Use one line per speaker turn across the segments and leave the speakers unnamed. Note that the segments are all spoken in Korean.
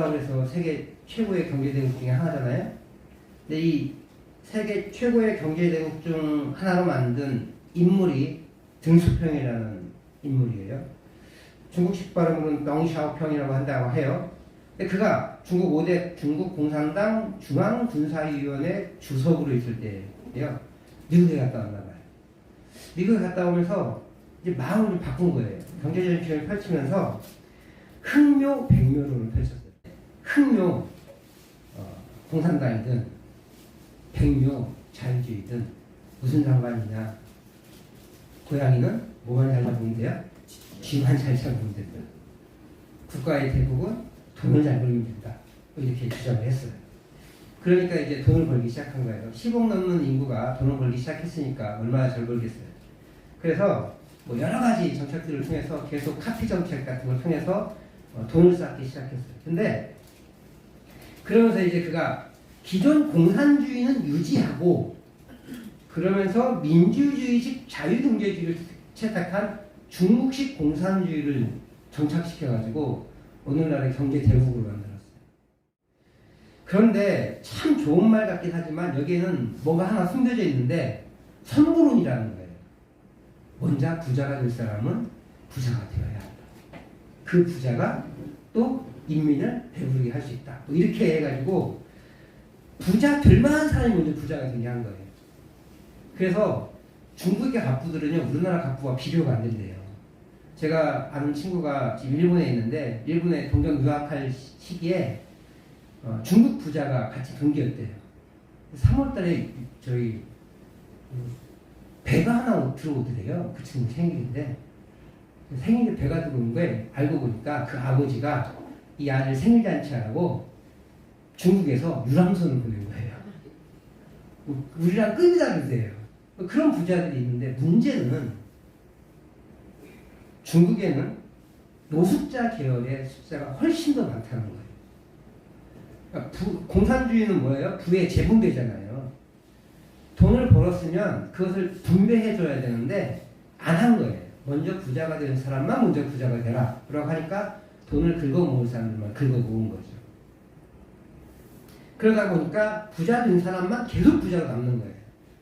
미국이라고 해서 세계 최고의 경제대국 중에 하나잖아요. 근데 이 세계 최고의 경제대국 중 하나로 만든 인물이 등수평이라는 인물이에요. 중국식 발음으로는 덩샤오평이라고 한다고 해요. 근데 그가 중국 5대 중국 공산당 중앙군사위원회 주석으로 있을 때예요. 미국에 갔다 왔나 봐요. 미국에 갔다 오면서 이제 마음을 좀 바꾼 거예요. 경제정책을 펼치면서 흑묘, 백묘론을 펼쳤어요. 흑묘, 공산당이든 백묘, 자유주의든 무슨 상관이냐. 고양이는 뭐만 잘 잡으면 돼요? 쥐만 잘 잡으면 된다. 국가의 대부분 돈을 잘 벌면 된다. 이렇게 주장을 했어요. 그러니까 이제 돈을 벌기 시작한 거예요. 10억 넘는 인구가 돈을 벌기 시작했으니까 얼마나 잘 벌겠어요. 그래서 뭐 여러 가지 정책들을 통해서 계속 카피 정책 같은 걸 통해서 돈을 쌓기 시작했어요. 근데 그러면서 이제 그가 기존 공산주의는 유지하고 그러면서 민주주의식 자유경제주의를 채택한 중국식 공산주의를 정착시켜가지고 오늘날의 경제 대국으로 만들었어요. 그런데 참 좋은 말 같긴 하지만 여기에는 뭐가 하나 숨겨져 있는데 선구론이라는 거예요. 먼저 부자가 될 사람은 부자가 되어야 한다. 그 부자가 또 인민을 배부르게 할 수 있다. 뭐 이렇게 해가지고 부자 될 만한 사람이 먼저 부자가 되게 한 거예요. 그래서 중국의 갑부들은요 우리나라 갑부와 비교가 안 된대요. 제가 아는 친구가 지금 일본에 있는데 일본에 동경 유학할 시기에 중국 부자가 같이 동기였대요. 3월달에 저희 배가 하나 들어오더래요. 그 친구 생일인데 생일에 배가 들어온 거에 알고 보니까 그 아버지가 이 아들 생일잔치하라고 중국에서 유람선을 보낸 거예요. 우리랑 급이 다르세요. 그런 부자들이 있는데 문제는 중국에는 노숙자 계열의 숫자가 훨씬 더 많다는 거예요. 그러니까 공산주의는 뭐예요? 부의 재분배잖아요. 돈을 벌었으면 그것을 분배해줘야 되는데 안 한 거예요. 먼저 부자가 되는 사람만 먼저 부자가 되라. 그러고 하니까 돈을 긁어모을 사람들만 긁어모은 거죠. 그러다 보니까 부자 된 사람만 계속 부자로 남는 거예요.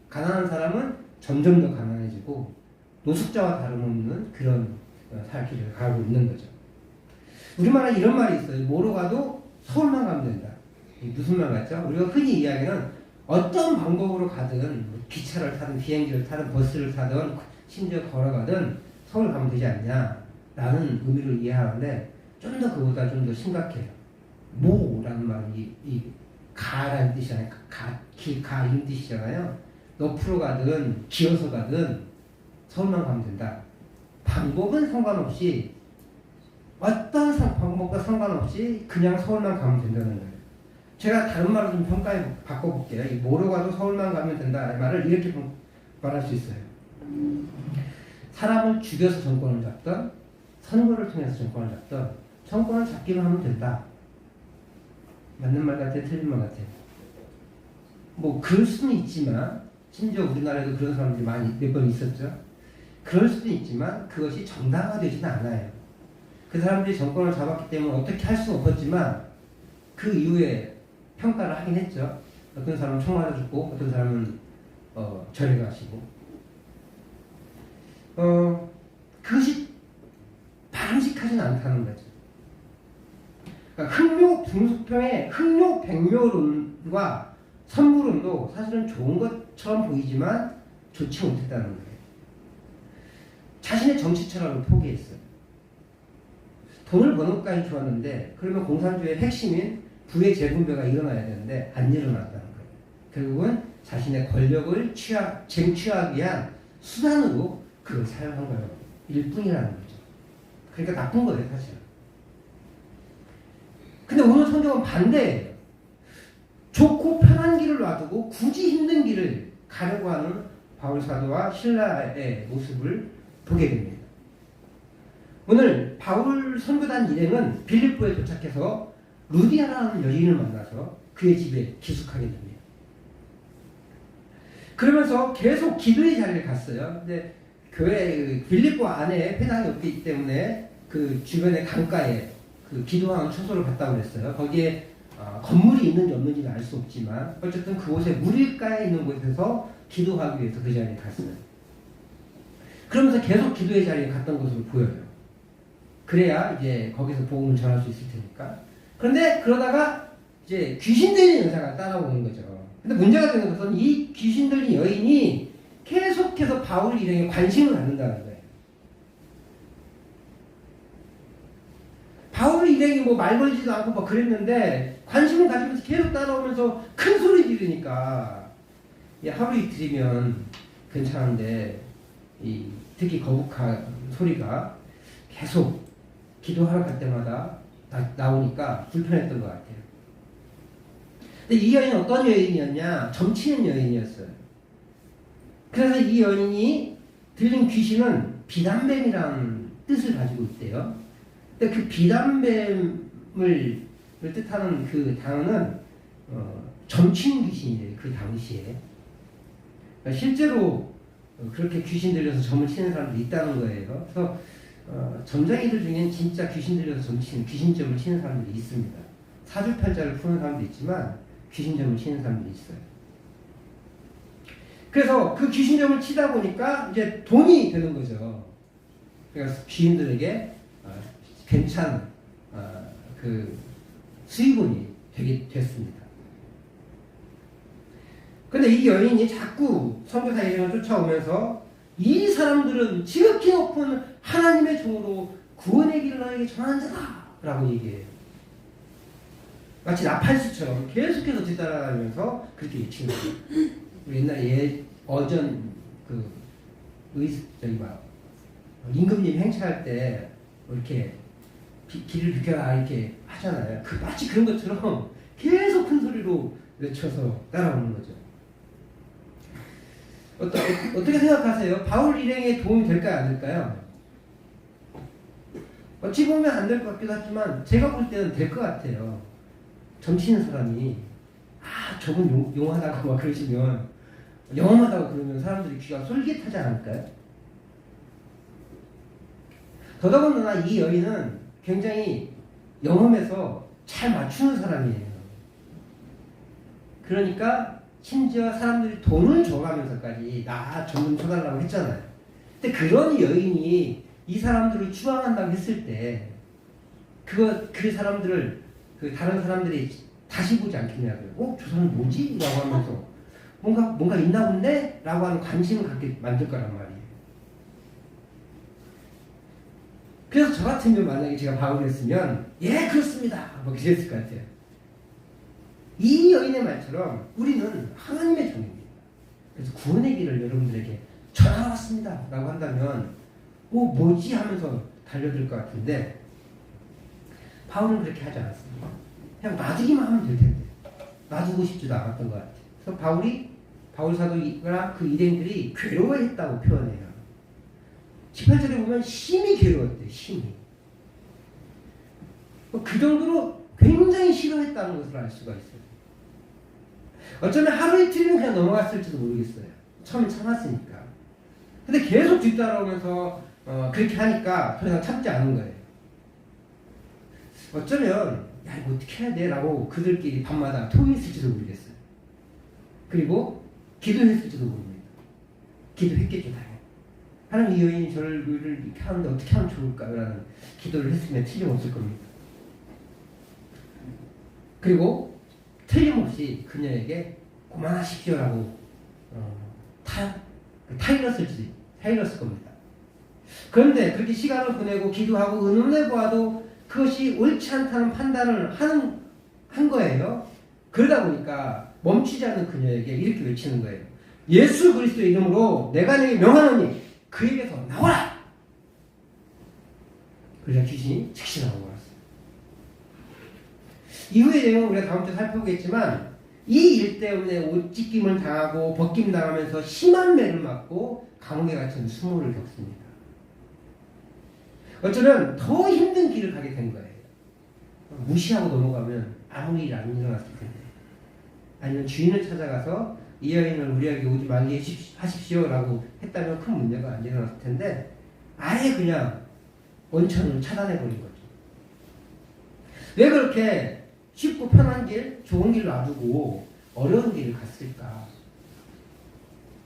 가난한 사람은 점점 더 가난해지고 노숙자와 다름없는 그런 살 길을 가고 있는 거죠. 우리말에 이런 말이 있어요. 뭐로 가도 서울만 가면 된다. 무슨 말 같죠? 우리가 흔히 이야기하는 어떤 방법으로 가든 기차를 타든 비행기를 타든 버스를 타든 심지어 걸어가든 서울 가면 되지 않냐 라는 의미로 이해하는데 좀 더 그보다 좀 더 심각해요. 모라는 말이 이 가라는 뜻이잖아요. 가 이런 뜻이잖아요. 옆으로 가든 기어서 가든 서울만 가면 된다. 방법은 상관없이 어떤 방법과 상관없이 그냥 서울만 가면 된다는 거예요. 제가 다른 말로 좀 바꿔볼게요. 이 뭐로 가도 서울만 가면 된다 말을 이렇게 말할 수 있어요. 사람을 죽여서 정권을 잡던 선거를 통해서 정권을 잡던 정권을 잡기만 하면 된다. 맞는 말 같아요? 틀린 말 같아요? 뭐 그럴 수는 있지만 심지어 우리나라에도 그런 사람들이 많이 몇 번 있었죠. 그럴 수도 있지만 그것이 정당화되지는 않아요. 그 사람들이 정권을 잡았기 때문에 어떻게 할 수는 없었지만 그 이후에 평가를 하긴 했죠. 어떤 사람은 총 맞아 죽고 어떤 사람은 절에 가시고 그것이 바람직하지는 않다는 거죠. 그러니까 흑묘 등수평의 흑묘 백묘론과 선구론도 사실은 좋은 것처럼 보이지만 좋지 못했다는 거예요. 자신의 정치 철학을 포기했어요. 돈을 버는 것까지 좋았는데 그러면 공산주의의 핵심인 부의 재분배가 일어나야 되는데 안 일어났다는 거예요. 결국은 자신의 권력을 쟁취하기 위한 수단으로 그걸 사용한 거예요. 일뿐이라는 거죠. 그러니까 나쁜 거예요, 사실은. 근데 오늘 성경은 반대예요. 좋고 편한 길을 놔두고 굳이 힘든 길을 가려고 하는 바울 사도와 신라의 모습을 보게 됩니다. 오늘 바울 선교단 일행은 빌립보에 도착해서 루디아라는 여인을 만나서 그의 집에 기숙하게 됩니다. 그러면서 계속 기도의 자리를 갔어요. 근데 교회 빌립보 안에 회당이 없기 때문에 그 주변의 강가에 그 기도하는 처소를 갔다고 그랬어요. 거기에 건물이 있는지 없는지는 알 수 없지만 어쨌든 그곳에 물가에 있는 곳에서 기도하기 위해서 그 자리에 갔어요. 그러면서 계속 기도의 자리에 갔던 것으로 보여요. 그래야 이제 거기서 복음을 전할 수 있을 테니까. 그런데 그러다가 이제 귀신 들린 여자가 따라오는 거죠. 근데 문제가 되는 것은 이 귀신 들린 여인이 계속해서 바울 일행에 관심을 갖는다는 거예요. 바울 일행이 뭐 말 걸지도 않고 막 그랬는데 관심을 가지면서 계속 따라오면서 큰 소리 지르니까 하루 이틀이면 괜찮은데 특히 거북한 소리가 계속 기도하러 갈 때마다 나오니까 불편했던 것 같아요. 근데 이 여인은 어떤 여인이었냐? 점치는 여인이었어요. 그래서 이 여인이 들린 귀신은 비단뱀이라는 뜻을 가지고 있대요. 근데 그 비단뱀을 뜻하는 그 단어는 점치는 귀신이래요. 그 당시에. 그러니까 실제로 그렇게 귀신 들려서 점을 치는 사람들이 있다는 거예요. 그래서 점쟁이들 중에는 진짜 귀신 들려서 귀신점을 치는 사람들이 있습니다. 사주팔자를 푸는 사람도 있지만 귀신점을 치는 사람들이 있어요. 그래서 그 귀신점을 치다 보니까 이제 돈이 되는 거죠. 그러니까 귀인들에게 괜찮은 그 수익원이 되게 됐습니다. 근데 이 여인이 자꾸 선교사 일행을 쫓아오면서 이 사람들은 지극히 높은 하나님의 종으로 구원의 길을 너에게 전하는 자다 라고 얘기해요. 마치 나팔수처럼 계속해서 뒤따라다니면서 그렇게 외치는 거예요. 우리 옛날에 임금님 행차할 때 이렇게 길을 비켜라 이렇게 하잖아요. 마치 그런 것처럼 계속 큰 소리로 외쳐서 따라오는 거죠. 어떻게 생각하세요? 바울 일행에 도움이 될까요? 안 될까요? 어찌 보면 안 될 것 같기도 하지만 제가 볼 때는 될 것 같아요. 점치는 사람이 저분 용하다고 막 그러시면 영험하다고 그러면 사람들이 귀가 솔깃하지 않을까요? 더더군다나 이 여인은 굉장히 영험해서 잘 맞추는 사람이에요. 그러니까 심지어 사람들이 돈을 줘가면서까지 나 좀 쳐달라고 했잖아요. 근데 그런 여인이 이 사람들을 추앙한다고 했을 때 그 사람들을 다른 사람들이 다시 보지 않겠냐고요. 저 사람 뭐지? 라고 하면서 뭔가 있나 본데? 라고 하는 관심을 갖게 만들 거란 말이에요. 그래서 저 같으면 만약에 제가 바울이었으면 예 그렇습니다 뭐 그랬을 것 같아요. 이 여인의 말처럼 우리는 하나님의 종입니다. 그래서 구원의 길을 여러분들에게 전하왔습니다 라고 한다면 뭐지 하면서 달려들 것 같은데 바울은 그렇게 하지 않았습니다. 그냥 놔두기만 하면 될 텐데 놔두고 싶지도 않았던 것 같아요. 그래서 바울 사도가 그 일행들이 괴로워했다고 표현해요. 18절에 보면 심히 괴로웠대요. 심히. 그 정도로 굉장히 싫어했다는 것을 알 수가 있어요. 어쩌면 하루 이틀이면 그냥 넘어갔을지도 모르겠어요. 처음에 참았으니까. 근데 계속 뒤따라오면서 그렇게 하니까 더 이상 참지 않은 거예요. 어쩌면 이거 어떻게 해야 돼? 라고 그들끼리 밤마다 토의했을지도 모르겠어요. 그리고 기도했을지도 모릅니다. 기도했겠죠. 하나님 이 여인이 저를 이렇게 하는데 어떻게 하면 좋을까요? 라는 기도를 했으면 틀림없을 겁니다. 그리고 틀림없이 그녀에게 그만하십시오라고 타일렀을 겁니다. 그런데 그렇게 시간을 보내고 기도하고 의논해 보아도 그것이 옳지 않다는 판단을 한 거예요. 그러다 보니까 멈추지 않는 그녀에게 이렇게 외치는 거예요. 예수 그리스도의 이름으로 내가 내게 명하노니 그에게서 나와라! 그러자 귀신이 즉시 나와버렸어요. 이후의 내용은 우리가 다음 주에 살펴보겠지만 이 일 때문에 옷 찢김을 당하고 벗김 당하면서 심한 매를 맞고 감옥에 갇힌 수모를 겪습니다. 어쩌면 더 힘든 길을 가게 된 거예요. 무시하고 넘어가면 아무 일 안 일어났을 텐데. 아니면 주인을 찾아가서 이 여인을 우리에게 오지 말게 하십시오라고 했다면 큰 문제가 안 일어났을 텐데 아예 그냥 원천을 차단해버린 거죠. 왜 그렇게 쉽고 편한 길, 좋은 길 놔두고 어려운 길을 갔을까?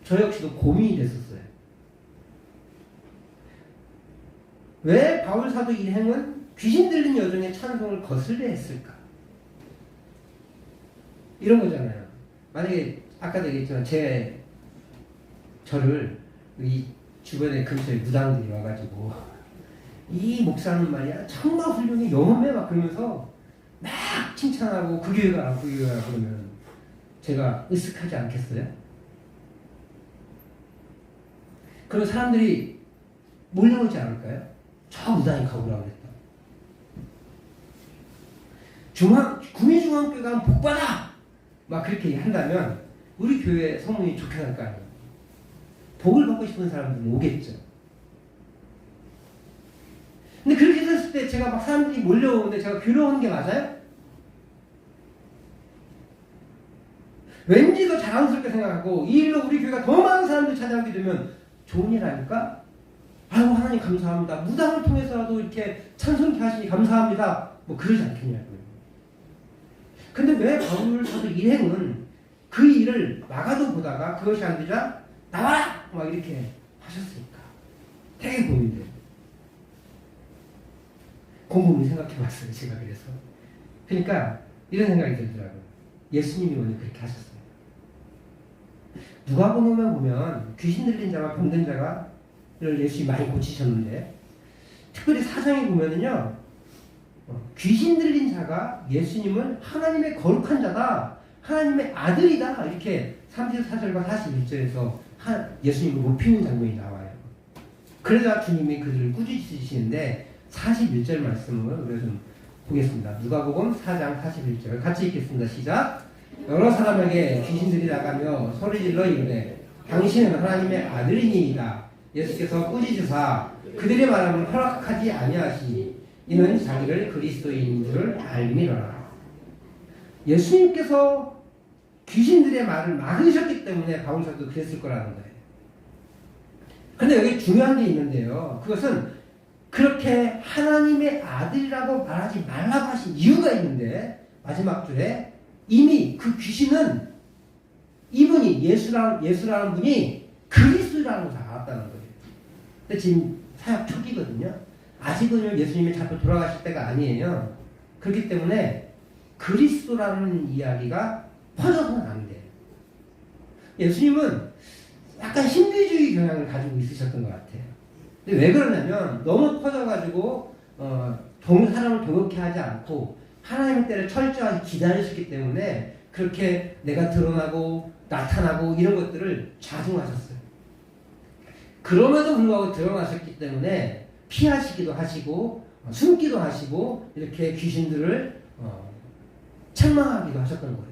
저 역시도 고민이 됐었어요. 왜 바울 사도 일행은 귀신 들린 여종의 찬송을 거슬려 했을까? 이런 거잖아요. 만약에 아까도 얘기했지만 저를 이 주변에 근처에 무당들이 와가지고 이 목사는 말이야 정말 훌륭해 영험해 막 그러면서 막 칭찬하고 그 교회 가라 그 교회 가라 그러면 제가 으쓱하지 않겠어요? 그런 사람들이 몰려오지 않을까요? 저 무당이 가보라고 그랬다. 구미중앙교회 가면 복받아! 막 그렇게 한다면 우리 교회 소문이 좋게 날 거 아니에요. 복을 받고 싶은 사람들은 오겠죠. 근데 그렇게 됐을 때 제가 막 사람들이 몰려오는데 제가 괴로운 게 맞아요? 왠지 더 자랑스럽게 생각하고 이 일로 우리 교회가 더 많은 사람들이 찾아오게 되면 좋은 일 아닐까? 아이고 하나님 감사합니다. 무당을 통해서라도 이렇게 찬송케 하시니 감사합니다. 뭐 그러지 않겠냐고요. 근데 왜 바울 사도 일행은 그 일을 막아도 보다가 그것이 안 되자 나와라! 막 이렇게 하셨으니까 되게 고민돼요. 곰곰이 생각해봤어요. 제가 그래서. 그러니까 이런 생각이 들더라고요. 예수님이 오늘 그렇게 하셨어요. 누가복음에 보면 귀신 들린 자와 병든 자가를 예수님이 많이 고치셨는데 특별히 사장에 보면은요 귀신 들린 자가 예수님을 하나님의 거룩한 자다 하나님의 아들이다 이렇게 34절과 41절에서 예수님을 높이는 장면이 나와요. 그러자 주님이 그들을 꾸짖으시는데 41절 말씀을 우리가 좀 보겠습니다. 누가복음 4장 41절 같이 읽겠습니다. 시작. 여러 사람에게 귀신들이 나가며 소리질러 이르되 당신은 하나님의 아들이니이다. 예수께서 꾸짖으사 그들의 말함을 허락하지 아니하시니 이는 자기를 그리스도인 줄을 알미러라. 예수님께서 귀신들의 말을 막으셨기 때문에 바울 사도도 그랬을 거라는 거예요. 그런데 여기 중요한 게 있는데요. 그것은 그렇게 하나님의 아들이라고 말하지 말라고 하신 이유가 있는데 마지막 줄에 이미 그 귀신은 이분이 예수라는 분이 그리스도라는 걸 다 알았다는 거예요. 근데 지금 사역 초기거든요. 아직은 예수님이 잡혀 돌아가실 때가 아니에요. 그렇기 때문에 그리스도라는 이야기가 퍼져서는 안 돼요. 예수님은 약간 신비주의 경향을 가지고 있으셨던 것 같아요. 근데 왜 그러냐면 너무 퍼져가지고 사람을 동역해 하지 않고 하나님의 때를 철저하게 기다리셨기 때문에 그렇게 내가 드러나고 나타나고 이런 것들을 좌중하셨어요. 그럼에도 불구하고 드러나셨기 때문에 피하시기도 하시고 숨기도 하시고 이렇게 귀신들을 책망하기도 하셨던 거예요.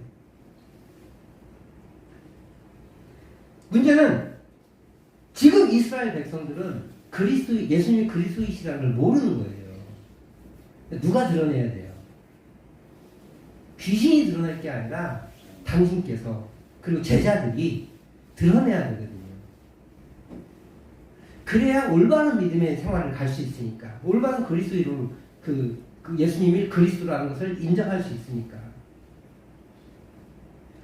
문제는 지금 이스라엘 백성들은 예수님이 그리스도이시라는 걸 모르는 거예요. 누가 드러내야 돼요? 귀신이 드러날 게 아니라 당신께서 그리고 제자들이 드러내야 되거든요. 그래야 올바른 믿음의 생활을 갈 수 있으니까 올바른 그리스도로 그 예수님이 그리스도라는 것을 인정할 수 있으니까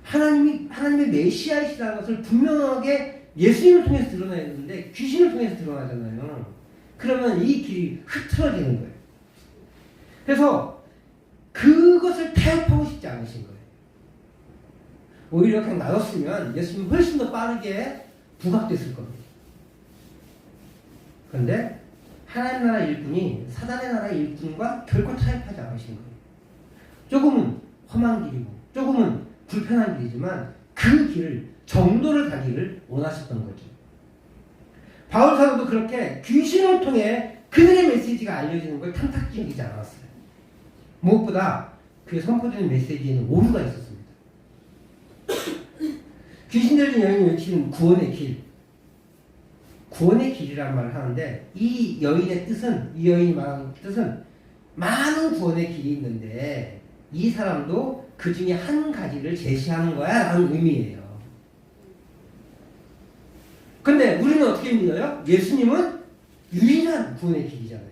하나님의 메시아이시라는 것을 분명하게 예수님을 통해서 드러내야 되는데 귀신을 통해서 드러나잖아요. 그러면 이 길이 흐트러지는 거예요. 그래서 그것을 타협하고 싶지 않으신 거예요. 오히려 그냥 놔뒀으면 예수님은 훨씬 더 빠르게 부각됐을 겁니다. 그런데 하나님 나라 일꾼이 사단의 나라 일꾼과 결코 타협하지 않으신 거예요. 조금은 험한 길이고 조금은 불편한 길이지만 그 길을 정도를 가기를 원하셨던 거죠. 바울 사도도 그렇게 귀신을 통해 그들의 메시지가 알려지는 걸 탐탁히 않았어요. 무엇보다 그의 선포되는 메시지에는 오류가 있었습니다. 귀신 들린 여인이 외치는 구원의 길, 구원의 길이란 말을 하는데 이 여인이 말하는 뜻은 많은 구원의 길이 있는데 이 사람도 그 중에 한 가지를 제시하는 거야 라는 의미예요. 근데 우리는 어떻게 믿어요? 예수님은 유일한 구원의 길이잖아요.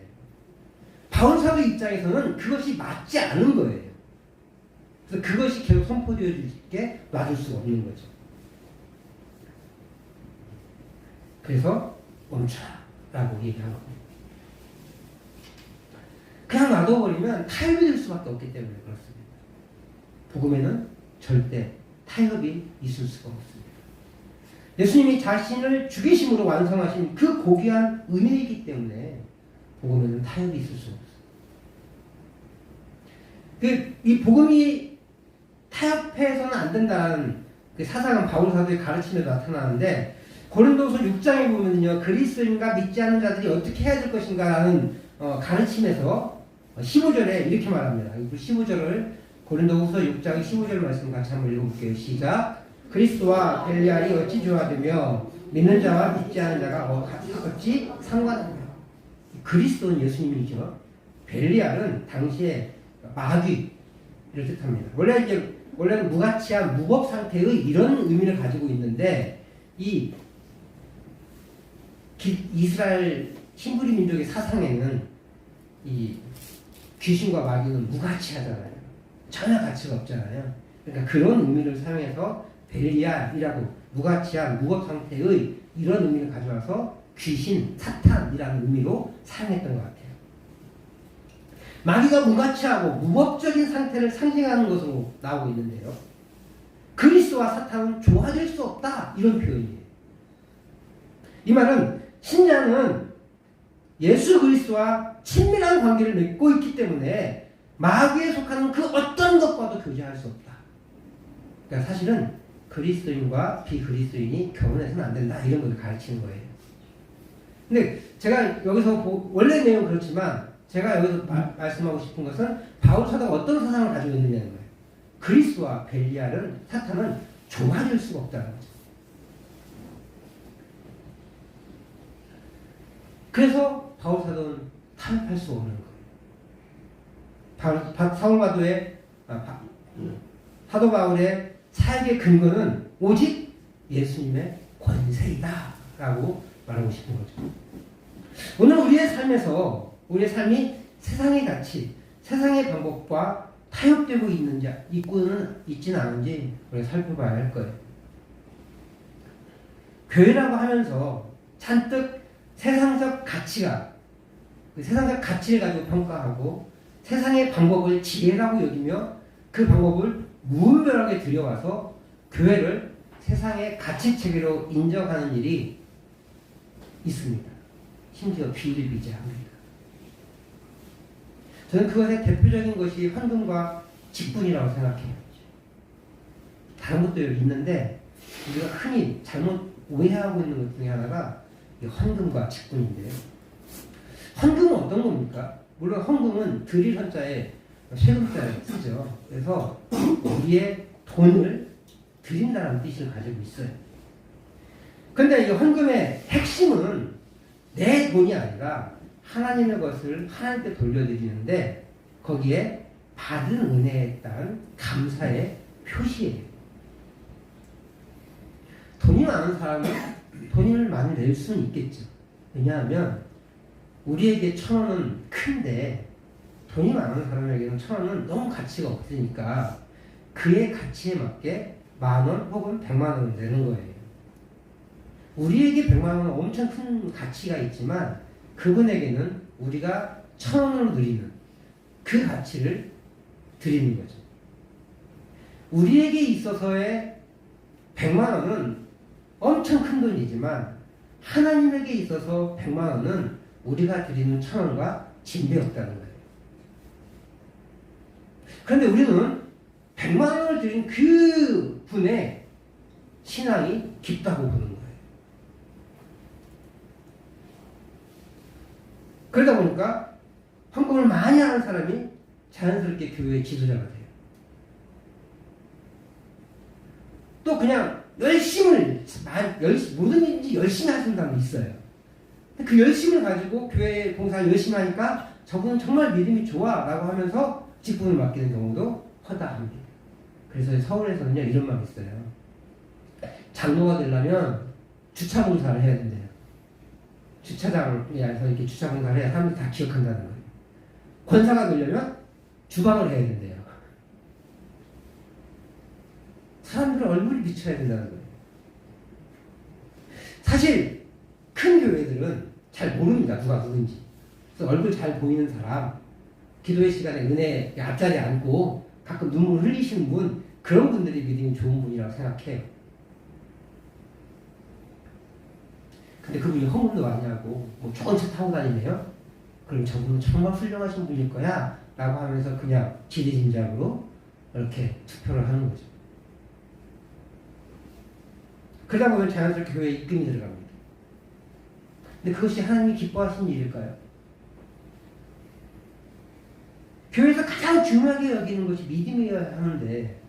바울 사도 입장에서는 그것이 맞지 않은 거예요. 그래서 그것이 계속 선포되어지게 놔둘 수가 없는 거죠. 그래서 멈춰라고 얘기하는 겁니다. 그냥 놔둬버리면 타협이 될 수밖에 없기 때문에 그렇습니다. 복음에는 절대 타협이 있을 수가 없습니다. 예수님이 자신을 죽이심으로 완성하신 그 고귀한 은혜이기 때문에 복음에는 타협이 있을 수 없어요. 이 복음이 타협해서는 안 된다는 그 사상은 바울 사도의 가르침에도 나타나는데 고린도서 6장에 보면요, 그리스도인과 믿지 않는 자들이 어떻게 해야 될 것인가라는 가르침에서 15절에 이렇게 말합니다. 15절을 고린도후서 6장 15절 말씀 같이 한번 읽어볼게요. 시작. 그리스도와 벨리알이 어찌 조화되며 믿는 자와 믿지 않는 자가 어찌 상관하냐. 그리스도는 예수님이죠. 벨리알은 당시에 마귀를 뜻합니다. 원래는 무가치한 무법 상태의 이런 의미를 가지고 있는데 이 이스라엘 히브리 민족의 사상에는 이 귀신과 마귀는 무가치하잖아요. 전혀 가치가 없잖아요. 그러니까 그런 의미를 사용해서 벨리알이라고 무가치한 무법 상태의 이런 의미를 가져와서 귀신, 사탄이라는 의미로 사용했던 것 같아요. 마귀가 무가치하고 무법적인 상태를 상징하는 것으로 나오고 있는데요. 그리스도와 사탄은 조화될 수 없다, 이런 표현이에요. 이 말은 신자는 예수 그리스도와 친밀한 관계를 맺고 있기 때문에 마귀에 속하는 그 어떤 것과도 교제할 수 없다. 그러니까 사실은 그리스도인과 비그리스도인이 결혼해서는 안 된다, 이런 것을 가르치는 거예요. 근데 제가 여기서 원래 내용은 그렇지만 제가 여기서 말씀하고 싶은 것은 바울 사도가 어떤 사상을 가지고 있느냐는 거예요. 그리스도와 벨리알은, 사탄은 조화될 수가 없다는 거죠. 그래서 바울 사도는 타협할 수 없는 거예요. 사도 바울의 사역의 근거는 오직 예수님의 권세이다 라고 말하고 싶은 거죠. 오늘 우리의 삶이 세상의 가치, 세상의 방법과 타협되고 있지는 않은지 우리가 살펴봐야 할 거예요. 교회라고 하면서 잔뜩 세상적 가치를 가지고 평가하고 세상의 방법을 지혜라고 여기며 그 방법을 무분별하게 들여와서 교회를 세상의 가치체계로 인정하는 일이 있습니다. 심지어 비일비재합니다. 저는 그것의 대표적인 것이 헌금과 직분이라고 생각해요. 다른 것도 여기 있는데 우리가 흔히 잘못 오해하고 있는 것 중에 하나가 헌금과 직분인데요. 헌금은 어떤 겁니까? 물론 헌금은 드릴 헌자에 세금자에 쓰죠. 그래서 우리의 돈을 드린다는 뜻을 가지고 있어요. 그런데 이 헌금의 핵심은 내 돈이 아니라 하나님의 것을 하나님께 돌려드리는데 거기에 받은 은혜에 따른 감사의 표시예요. 돈이 많은 사람은 돈을 많이 낼 수는 있겠죠. 왜냐하면 우리에게 1,000원은 큰데 돈이 많은 사람에게는 1,000원은 너무 가치가 없으니까 그의 가치에 맞게 10,000원 혹은 100만원을 내는 거예요. 우리에게 100만원은 엄청 큰 가치가 있지만 그분에게는 우리가 1,000원으로 드리는 그 가치를 드리는 거죠. 우리에게 있어서의 100만원은 엄청 큰 돈이지만 하나님에게 있어서 100만원은 우리가 드리는 1,000원과 진배없다는 거예요. 그런데 우리는 100만원을 드린 그 분의 신앙이 깊다고 보는 거예요. 그러다 보니까 헌금을 많이 하는 사람이 자연스럽게 교회의 지도자가 돼요. 또 그냥 뭐든지 열심히 하시는 사람이 있어요. 그 열심을 가지고 교회 봉사를 열심히 하니까 저분은 정말 믿음이 좋아 라고 하면서 직분을 맡기는 경우도 허다합니다. 그래서 서울에서는요 이런 말이 있어요. 장로가 되려면 주차 봉사를 해야 된대요. 주차장에서 이렇게 주차 봉사를 해야 사람들이 다 기억한다는 거예요. 권사가 되려면 주방을 해야 된대요. 사람들의 얼굴이 비춰야 된다는 거예요. 사실 큰 교회들은 잘 모릅니다. 누가 누군지. 그래서 얼굴 잘 보이는 사람, 기도의 시간에 은혜 앞자리에 앉고 가끔 눈물 흘리시는 분, 그런 분들이 믿음이 좋은 분이라고 생각해요. 근데 그분이 허물도 많이 하고 뭐 좋은 차 타고 다니네요. 그럼 저분은 정말 훌륭하신 분일 거야 라고 하면서 그냥 지리짐작으로 이렇게 투표를 하는 거죠. 그러다 보면 자연스럽게 교회에 입금이 들어갑니다. 근데 그것이 하나님이 기뻐하시는 일일까요? 교회에서 가장 중요하게 여기는 것이 믿음이어야 하는데,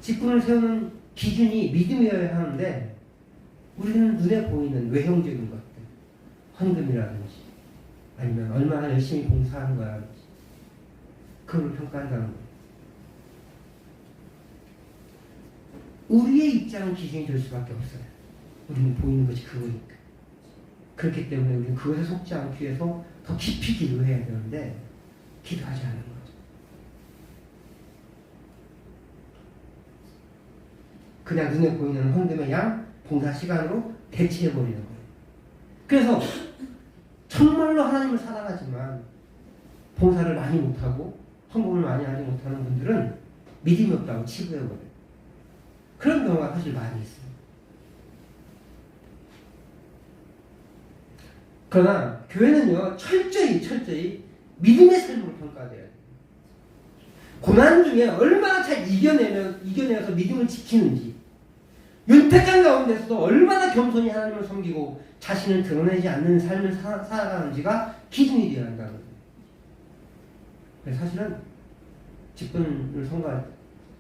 직분을 세우는 기준이 믿음이어야 하는데, 우리는 눈에 보이는 외형적인 것들, 헌금이라든지 아니면 얼마나 열심히 봉사하는 거라든지 그걸 평가한다는 거예요. 우리의 입장은 기준이 될 수밖에 없어요. 우리는 보이는 것이 그거니까. 그렇기 때문에 우리는 그것에 속지 않기 위해서 더 깊이 기도해야 되는데 기도하지 않는 거죠. 그냥 눈에 보이는 헌금의 양, 봉사 시간으로 대체해버리는 거예요. 그래서 정말로 하나님을 사랑하지만 봉사를 많이 못하고 헌금을 많이 하지 못하는 분들은 믿음이 없다고 치부해버려요. 그런 경우가 사실 많이 있어요. 그러나 교회는요, 철저히 믿음의 삶으로 평가돼야 돼요. 고난 중에 얼마나 잘 이겨내서 믿음을 지키는지, 윤택한 가운데서도 얼마나 겸손히 하나님을 섬기고 자신을 드러내지 않는 삶을 살아가는지가 기준이 되어야 한다는 거예요. 그래서 사실은 직분을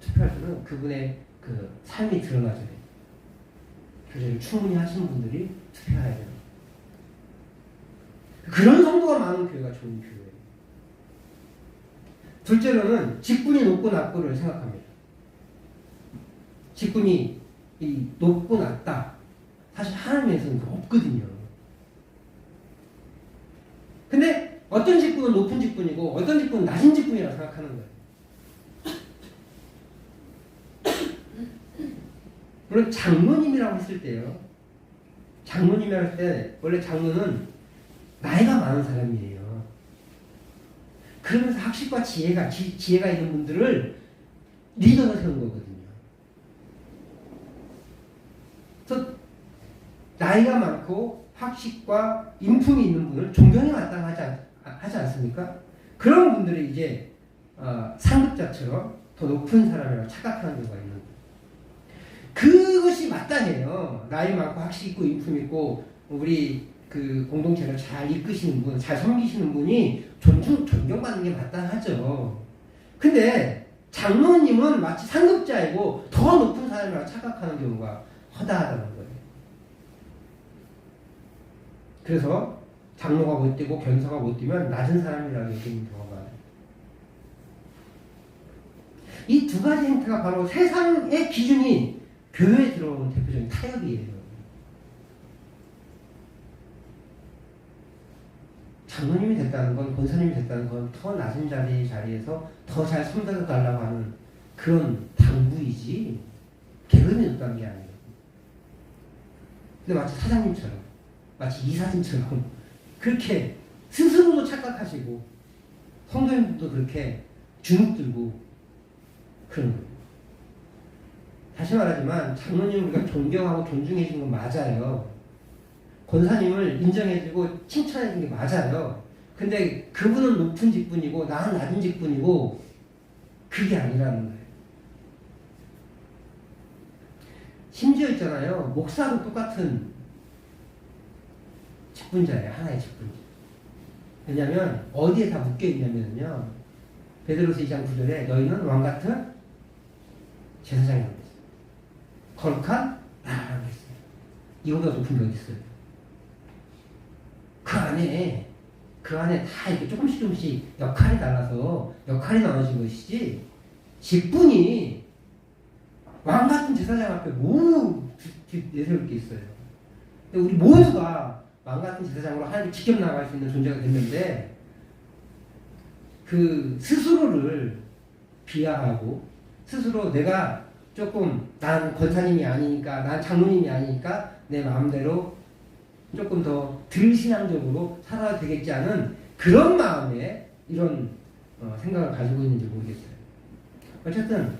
투표할 때는 그분의 그 삶이 드러나져야 돼요. 교제를 충분히 하시는 분들이 투표해야 돼요. 그런 성도가 많은 교회가 좋은 교회예요. 둘째로는 직분이 높고 낮고를 생각합니다. 직분이 높고 낮다. 사실 하나님에서는 없거든요. 근데 어떤 직분은 높은 직분이고 어떤 직분은 낮은 직분이라고 생각하는 거예요. 물론 장로님이라고 했을 때요. 장로님이라고 할 때 원래 장로는 나이가 많은 사람이에요. 그러면서 학식과 지혜가 있는 분들을 리더로 세운 거거든요. 그래서 나이가 많고 학식과 인품이 있는 분을 존경이 마땅하지 않습니까? 그런 분들이 이제 상급자처럼 더 높은 사람이라고 착각하는 경우가 있는 거예요. 그것이 마땅해요. 나이 많고 학식 있고 인품 있고 우리 그 공동체를 잘 이끄시는 분, 잘 섬기시는 분이 존경받는 게 마땅하죠. 근데 장로님은 마치 상급자이고 더 높은 사람이라고 착각하는 경우가 허다하다는 거예요. 그래서 장로가 못 뛰고 견사가 못 뛰면 낮은 사람이라고 여기는 경우가 많아요. 이 두 가지 행태가 바로 세상의 기준이 교회에 들어오는 대표적인 타협이에요. 장로님이 됐다는 건, 권사님이 됐다는 건 더 낮은 자리에서 더 잘 섬겨 달라고 하는 그런 당부이지 계급이 높다는 게 아니에요. 근데 마치 사장님처럼, 마치 이사님처럼 그렇게 스스로도 착각하시고 성도님들도 그렇게 주눅 들고 그런 거예요. 다시 말하지만 장로님을 우리가 존경하고 존중해 주는 건 맞아요. 권사님을 인정해주고 칭찬해주는 게 맞아요. 근데 그분은 높은 직분이고 나는 낮은 직분이고 그게 아니라는 거예요. 심지어 있잖아요. 목사도 똑같은 직분자예요. 하나의 직분자. 왜냐하면 어디에 다 묶여있냐면요. 베드로서 2장 9절에 너희는 왕같은 제사장이라고 했어요. 거룩한 나라라고 했어요. 이거보다 높은 게 어디 있어요? 그 안에 다 이렇게 조금씩 역할이 달라서 역할이 나눠진 것이지 직분이 왕 같은 제사장 앞에 뭐 내세울 게 있어요. 근데 우리 모두가 왕 같은 제사장으로 하나님 직접 나갈 수 있는 존재가 됐는데 그 스스로를 비하하고 스스로 내가 조금 난 권사님이 아니니까 난 장로님이 아니니까 내 마음대로 조금 더 덜 신앙적으로 살아야 되겠지 않은 그런 마음에 이런 생각을 가지고 있는지 모르겠어요. 어쨌든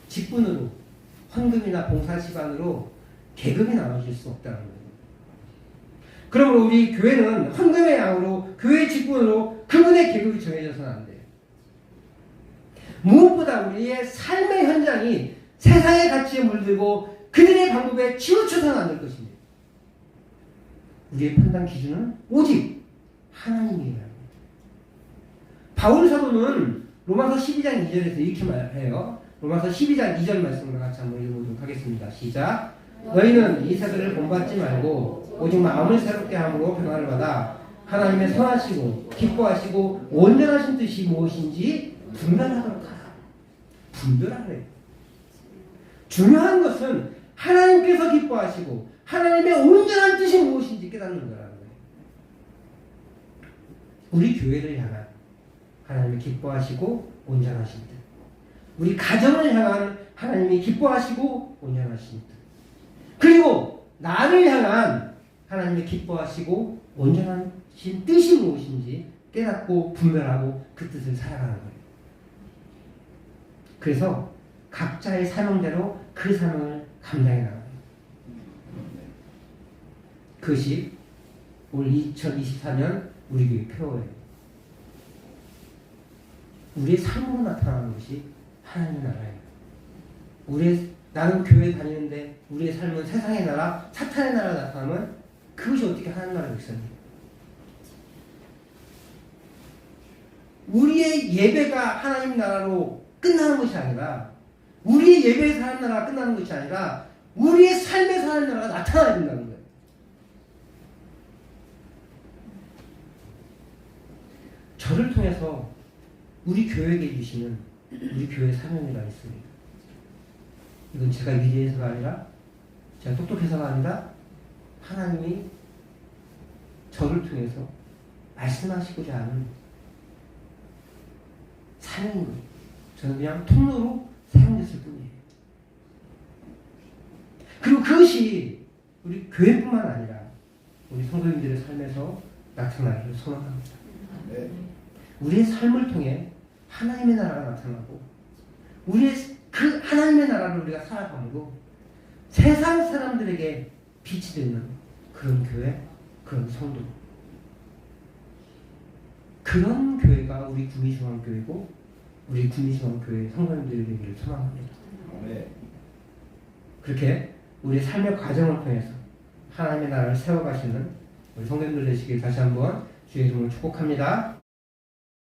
직분으로 헌금이나 봉사 시간으로 계급이 나눠질 수 없다는 거예요. 그러므로 우리 교회는 헌금의 양으로 교회 직분으로 그분의 계급이 정해져서는 안 돼요. 무엇보다 우리의 삶의 현장이 세상의 가치에 물들고 그들의 방법에 치우쳐서는 안 될 것입니다. 우리의 판단 기준은 오직 하나님이에요. 바울 사도는 로마서 12장 2절에서 이렇게 말해요. 로마서 12장 2절 말씀을 같이 한번 읽어보도록 하겠습니다. 시작. 너희는 이 세대를 본받지 말고 오직 마음을 새롭게 함으로 변화를 받아 하나님의 선하시고 기뻐하시고 온전하신 뜻이 무엇인지 분별하도록 하라. 분별하래. 중요한 것은 하나님께서 기뻐하시고 하나님의 온전한 뜻이 무엇인지 깨닫는 거라는 거예요. 우리 교회를 향한 하나님이 기뻐하시고 온전하신 뜻, 우리 가정을 향한 하나님이 기뻐하시고 온전하신 뜻, 그리고 나를 향한 하나님이 기뻐하시고 온전하신 뜻이 무엇인지 깨닫고 분별하고 그 뜻을 살아가는 거예요. 그래서 각자의 사명대로 그 사명을 감당해 나가는 거예요. 그것이 올 2024년 우리 교회 표어예요. 우리의 삶으로 나타나는 것이 하나님의 나라예요. 나는 교회 다니는데 우리의 삶은 세상의 나라, 사탄의 나라가 나타나면 그것이 어떻게 하나님 나라가 있습니까? 우리의 예배가 하나님 나라로 끝나는 것이 아니라 우리의 예배에서 하나님 나라가 끝나는 것이 아니라 우리의 삶에서 하나님 나라가 나타나야 된다는 거예요. 저를 통해서 우리 교회에게 주시는 우리 교회 사명이라 있습니다. 이건 제가 위대해서가 아니라 제가 똑똑해서가 아니라 하나님이 저를 통해서 말씀하시고자 하는 사명인 거예요. 저는 그냥 통로로 사용됐을 뿐이에요. 그리고 그것이 우리 교회뿐만 아니라 우리 성도님들의 삶에서 나타나기를 소망합니다. 네. 우리의 삶을 통해 하나님의 나라가 나타나고 우리의 그 하나님의 나라를 우리가 살아감으로 세상 사람들에게 빛이 되는 그런 교회, 그런 성도, 그런 교회가 우리 구미중앙교회고 우리 구미중앙교회 성도님들이 되기를 소망합니다. 네. 그렇게 우리의 삶의 과정을 통해서 하나님의 나라를 세워가시는 우리 성도님들 되시길 다시 한번 주의 이름으로 축복합니다.